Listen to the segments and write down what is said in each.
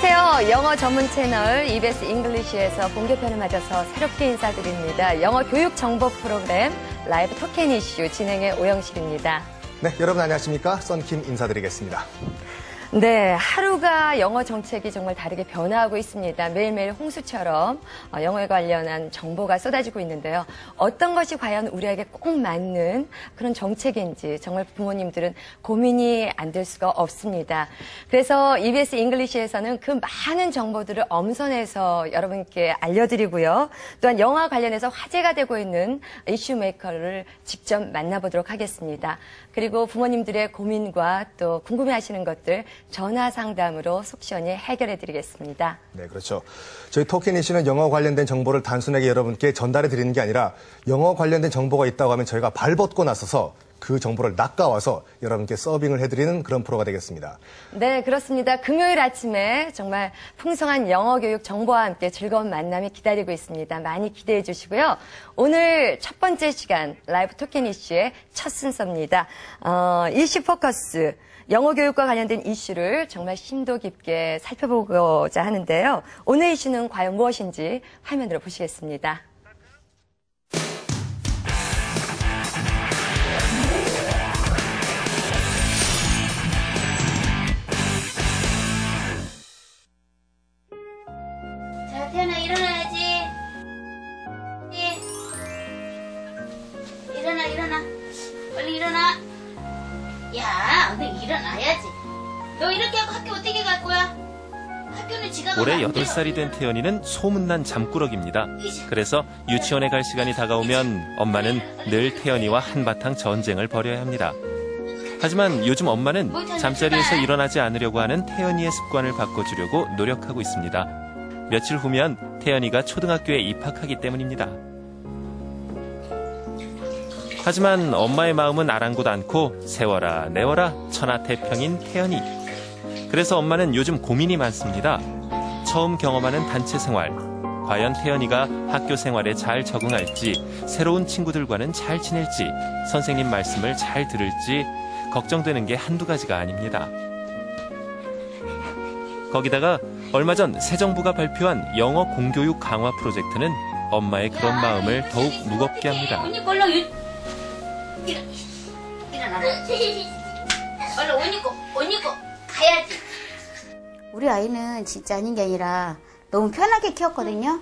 안녕하세요. 영어 전문 채널 EBS 잉글리시에서 본교편을 맞아서 새롭게 인사드립니다. 영어 교육 정보 프로그램 라이브 토큰 이슈 진행의 오영실입니다. 네, 여러분 안녕하십니까? 썬킴 인사드리겠습니다. 네, 하루가 영어 정책이 정말 다르게 변화하고 있습니다. 매일매일 홍수처럼 영어에 관련한 정보가 쏟아지고 있는데요. 어떤 것이 과연 우리에게 꼭 맞는 그런 정책인지 정말 부모님들은 고민이 안 될 수가 없습니다. 그래서 EBS 잉글리시에서는 그 많은 정보들을 엄선해서 여러분께 알려드리고요. 또한 영어와 관련해서 화제가 되고 있는 이슈 메이커를 직접 만나보도록 하겠습니다. 그리고 부모님들의 고민과 또 궁금해하시는 것들 전화 상담으로 속 시원히 해결해드리겠습니다. 네, 그렇죠. 저희 토큰 이슈는 영어 관련된 정보를 단순하게 여러분께 전달해 드리는 게 아니라 영어 관련된 정보가 있다고 하면 저희가 발벗고 나서서 그 정보를 낚아와서 여러분께 서빙을 해드리는 그런 프로가 되겠습니다. 네, 그렇습니다. 금요일 아침에 정말 풍성한 영어 교육 정보와 함께 즐거운 만남이 기다리고 있습니다. 많이 기대해 주시고요. 오늘 첫 번째 시간 라이브 토큰 이슈의 첫 순서입니다. 이슈 포커스. 영어 교육과 관련된 이슈를 정말 심도 깊게 살펴보고자 하는데요. 오늘 이슈는 과연 무엇인지 화면으로 보시겠습니다. 자, 태연아 일어나야지. 일어나. 빨리 일어나. 야, 너 일어나야지. 너 이렇게 하고 학교 어떻게 갈 거야? 학교는 지가 가면 올해 안 돼요. 8살이 된 태연이는 소문난 잠꾸러기입니다. 그래서 유치원에 갈 시간이 다가오면 엄마는 늘 태연이와 한바탕 전쟁을 벌여야 합니다. 하지만 요즘 엄마는 잠자리에서 일어나지 않으려고 하는 태연이의 습관을 바꿔주려고 노력하고 있습니다. 며칠 후면 태연이가 초등학교에 입학하기 때문입니다. 하지만 엄마의 마음은 아랑곳 않고 세워라 내워라 천하태평인 태연이. 그래서 엄마는 요즘 고민이 많습니다. 처음 경험하는 단체 생활. 과연 태연이가 학교 생활에 잘 적응할지, 새로운 친구들과는 잘 지낼지, 선생님 말씀을 잘 들을지 걱정되는 게 한두 가지가 아닙니다. 거기다가 얼마 전 새 정부가 발표한 영어 공교육 강화 프로젝트는 엄마의 그런 마음을 더욱 무겁게 합니다. 일어나라. 얼른 옷 입고 가야지. 우리 아이는 진짜 아닌 게 아니라 너무 편하게 키웠거든요.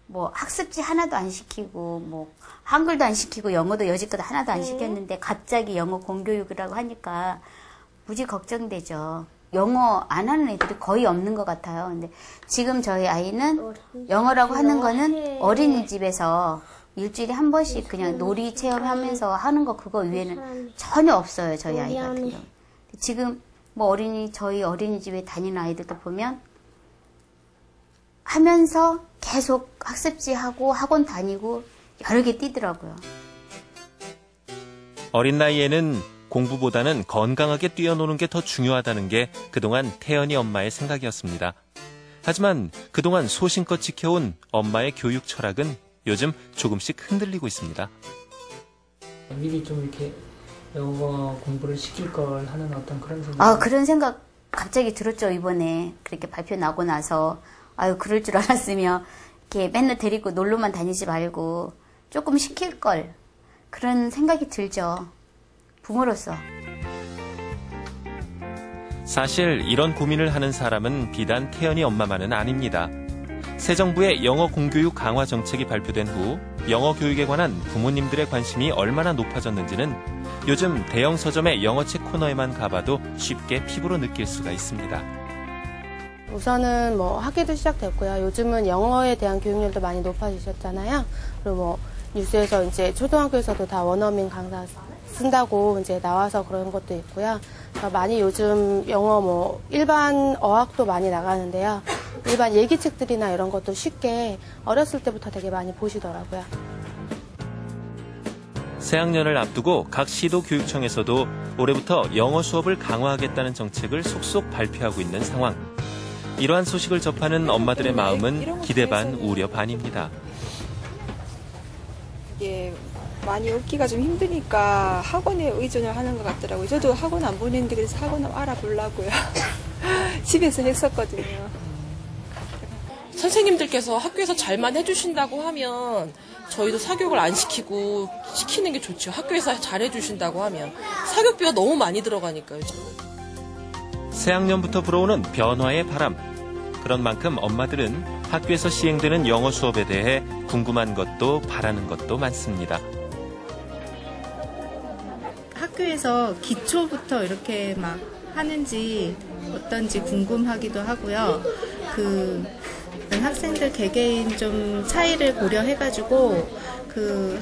뭐 학습지 하나도 안 시키고 뭐 한글도 안 시키고 영어도 여지껏 하나도 안 시켰는데 갑자기 영어 공교육이라고 하니까 무지 걱정되죠. 영어 안 하는 애들이 거의 없는 것 같아요. 근데 지금 저희 아이는 영어라고 하는 거는 어린이집에서 일주일에 한 번씩 그냥 놀이 체험하면서 하는 거 그거 외에는 전혀 없어요. 저희 아이 같은 경우. 지금 뭐 저희 어린이집에 다니는 아이들도 보면 하면서 계속 학습지 하고 학원 다니고 여러 개 뛰더라고요. 어린 나이에는 공부보다는 건강하게 뛰어노는 게 더 중요하다는 게 그동안 태연이 엄마의 생각이었습니다. 하지만 그동안 소신껏 지켜온 엄마의 교육 철학은 요즘 조금씩 흔들리고 있습니다. 미리 좀 이렇게 영어 공부를 시킬 걸 하는 어떤 그런 생각? 그런 생각 갑자기 들었죠. 이번에 그렇게 발표 나고 나서 그럴 줄 알았으면 이렇게 맨날 데리고 놀러만 다니지 말고 조금 시킬 걸 그런 생각이 들죠. 부모로서. 사실 이런 고민을 하는 사람은 비단 태연이 엄마만은 아닙니다. 새 정부의 영어 공교육 강화 정책이 발표된 후 영어 교육에 관한 부모님들의 관심이 얼마나 높아졌는지는 요즘 대형 서점의 영어책 코너에만 가봐도 쉽게 피부로 느낄 수가 있습니다. 우선은 학기도 시작됐고요. 요즘은 영어에 대한 교육률도 많이 높아지셨잖아요. 그리고 뉴스에서 이제 초등학교에서도 다 원어민 강사 쓴다고 이제 나와서 그런 것도 있고요. 많이 요즘 영어 일반 어학도 많이 나가는데요. 일반 예기책들이나 이런 것도 쉽게 어렸을 때부터 되게 많이 보시더라고요. 새학년을 앞두고 각 시도 교육청에서도 올해부터 영어 수업을 강화하겠다는 정책을 속속 발표하고 있는 상황. 이러한 소식을 접하는 엄마들의 마음은 기대 반 우려 반입니다. 이게 많이 얻기가 좀 힘드니까 학원에 의존을 하는 것 같더라고요. 저도 학원 안 보내는데 그래서 학원 알아보려고요. 집에서 했었거든요. 선생님들께서 학교에서 잘만 해주신다고 하면 저희도 사교육을 안 시키고 시키는 게 좋죠. 학교에서 잘해주신다고 하면. 사교육비가 너무 많이 들어가니까요. 새학년부터 불어오는 변화의 바람. 그런 만큼 엄마들은 학교에서 시행되는 영어 수업에 대해 궁금한 것도 바라는 것도 많습니다. 학교에서 기초부터 이렇게 막 하는지 어떤지 궁금하기도 하고요. 학생들 개개인 좀 차이를 고려해가지고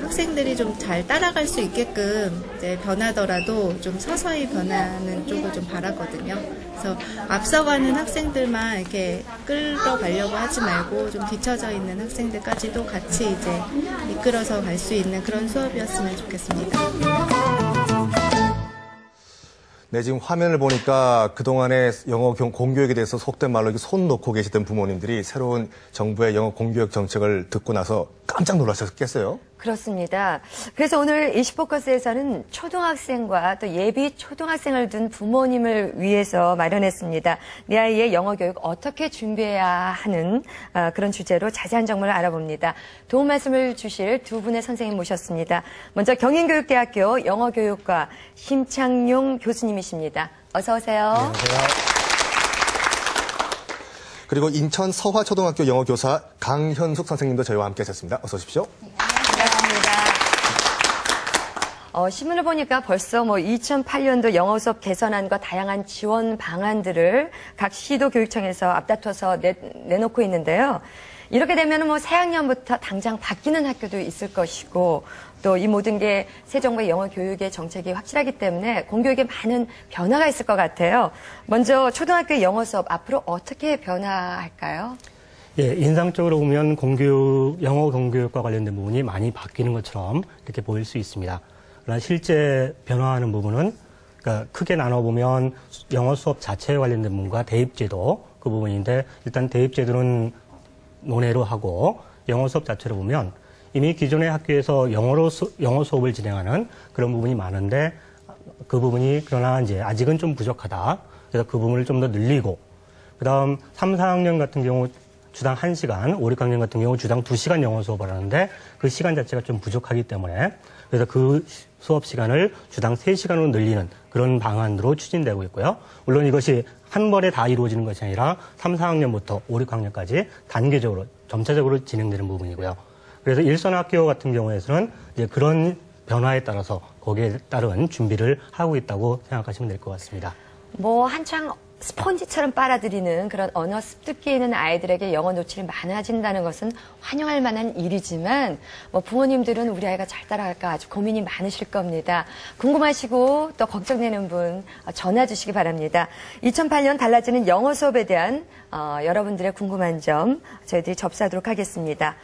학생들이 좀 잘 따라갈 수 있게끔 이제 변하더라도 좀 서서히 변하는 쪽을 좀 바라거든요. 그래서 앞서가는 학생들만 이렇게 끌어가려고 하지 말고 좀 뒤처져 있는 학생들까지도 같이 이제 이끌어서 갈 수 있는 그런 수업이었으면 좋겠습니다. 네, 지금 화면을 보니까 그동안의 영어 공교육에 대해서 속된 말로 손 놓고 계시던 부모님들이 새로운 정부의 영어 공교육 정책을 듣고 나서 깜짝 놀라셨겠어요? 그렇습니다. 그래서 오늘 이슈포커스에서는 초등학생과 또 예비 초등학생을 둔 부모님을 위해서 마련했습니다. 내 아이의 영어 교육 어떻게 준비해야 하는 그런 주제로 자세한 정보를 알아봅니다. 도움 말씀을 주실 두 분의 선생님 모셨습니다. 먼저 경인교육대학교 영어교육과 심창용 교수님이십니다. 어서 오세요. 네, 안녕하세요. 그리고 인천 서화초등학교 영어교사 강현숙 선생님도 저희와 함께 하셨습니다. 어서 오십시오. 네, 반갑습니다. 신문을 보니까 벌써 2008년도 영어 수업 개선안과 다양한 지원 방안들을 각 시도교육청에서 앞다퉈서 내놓고 있는데요. 이렇게 되면 새학년부터 당장 바뀌는 학교도 있을 것이고 또 이 모든 게 새 정부의 영어 교육의 정책이 확실하기 때문에 공교육에 많은 변화가 있을 것 같아요. 먼저 초등학교 영어 수업 앞으로 어떻게 변화할까요? 예, 인상적으로 보면 영어 공교육과 관련된 부분이 많이 바뀌는 것처럼 이렇게 보일 수 있습니다. 그러나 실제 변화하는 부분은 그러니까 크게 나눠보면 영어 수업 자체에 관련된 부분과 대입제도 그 부분인데 일단 대입제도는 논외로 하고 영어 수업 자체로 보면 이미 기존의 학교에서 영어 수업을 진행하는 그런 부분이 많은데 그 부분이 그러나 이제 아직은 좀 부족하다. 그래서 그 부분을 좀 더 늘리고 그다음 3, 4학년 같은 경우 주당 1시간, 5, 6학년 같은 경우 주당 2시간 영어 수업을 하는데 그 시간 자체가 좀 부족하기 때문에 그래서 그 수업 시간을 주당 3시간으로 늘리는 그런 방안으로 추진되고 있고요. 물론 이것이 한 번에 다 이루어지는 것이 아니라 3, 4학년부터 5, 6학년까지 단계적으로 점차적으로 진행되는 부분이고요. 그래서 일선학교 같은 경우에서는 이제 그런 변화에 따라서 거기에 따른 준비를 하고 있다고 생각하시면 될 것 같습니다. 한창 스펀지처럼 빨아들이는 그런 언어 습득기에 있는 아이들에게 영어 노출이 많아진다는 것은 환영할 만한 일이지만 부모님들은 우리 아이가 잘 따라갈까 아주 고민이 많으실 겁니다. 궁금하시고 또 걱정되는 분 전화 주시기 바랍니다. 2008년 달라지는 영어 수업에 대한 여러분들의 궁금한 점 저희들이 접수하도록 하겠습니다.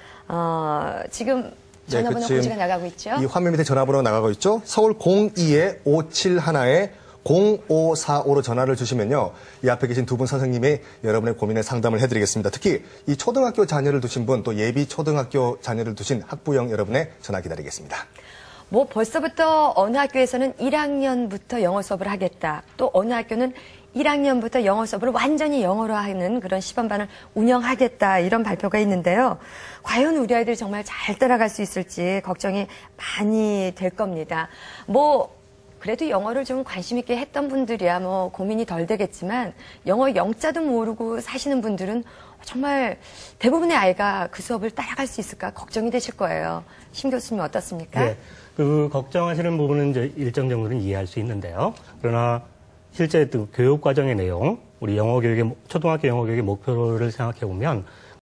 지금 전화번호 고지가 나가고 있죠? 이 화면 밑에 전화번호 나가고 있죠? 서울 02-571에 0545로 전화를 주시면요. 이 앞에 계신 두 분 선생님이 여러분의 고민에 상담을 해드리겠습니다. 특히 이 초등학교 자녀를 두신 분, 또 예비 초등학교 자녀를 두신 학부형 여러분의 전화 기다리겠습니다. 벌써부터 어느 학교에서는 1학년부터 영어 수업을 하겠다. 또 어느 학교는 1학년부터 영어 수업을 완전히 영어로 하는 그런 시범반을 운영하겠다. 이런 발표가 있는데요. 과연 우리 아이들이 정말 잘 따라갈 수 있을지 걱정이 많이 될 겁니다. 그래도 영어를 좀 관심 있게 했던 분들이야 고민이 덜 되겠지만 영어 영자도 모르고 사시는 분들은 정말 대부분의 아이가 그 수업을 따라갈 수 있을까 걱정이 되실 거예요. 심 교수님 어떻습니까? 네, 그 걱정하시는 부분은 이제 일정 정도는 이해할 수 있는데요. 그러나 실제 그 교육 과정의 내용, 우리 초등학교 영어 교육의 목표를 생각해 보면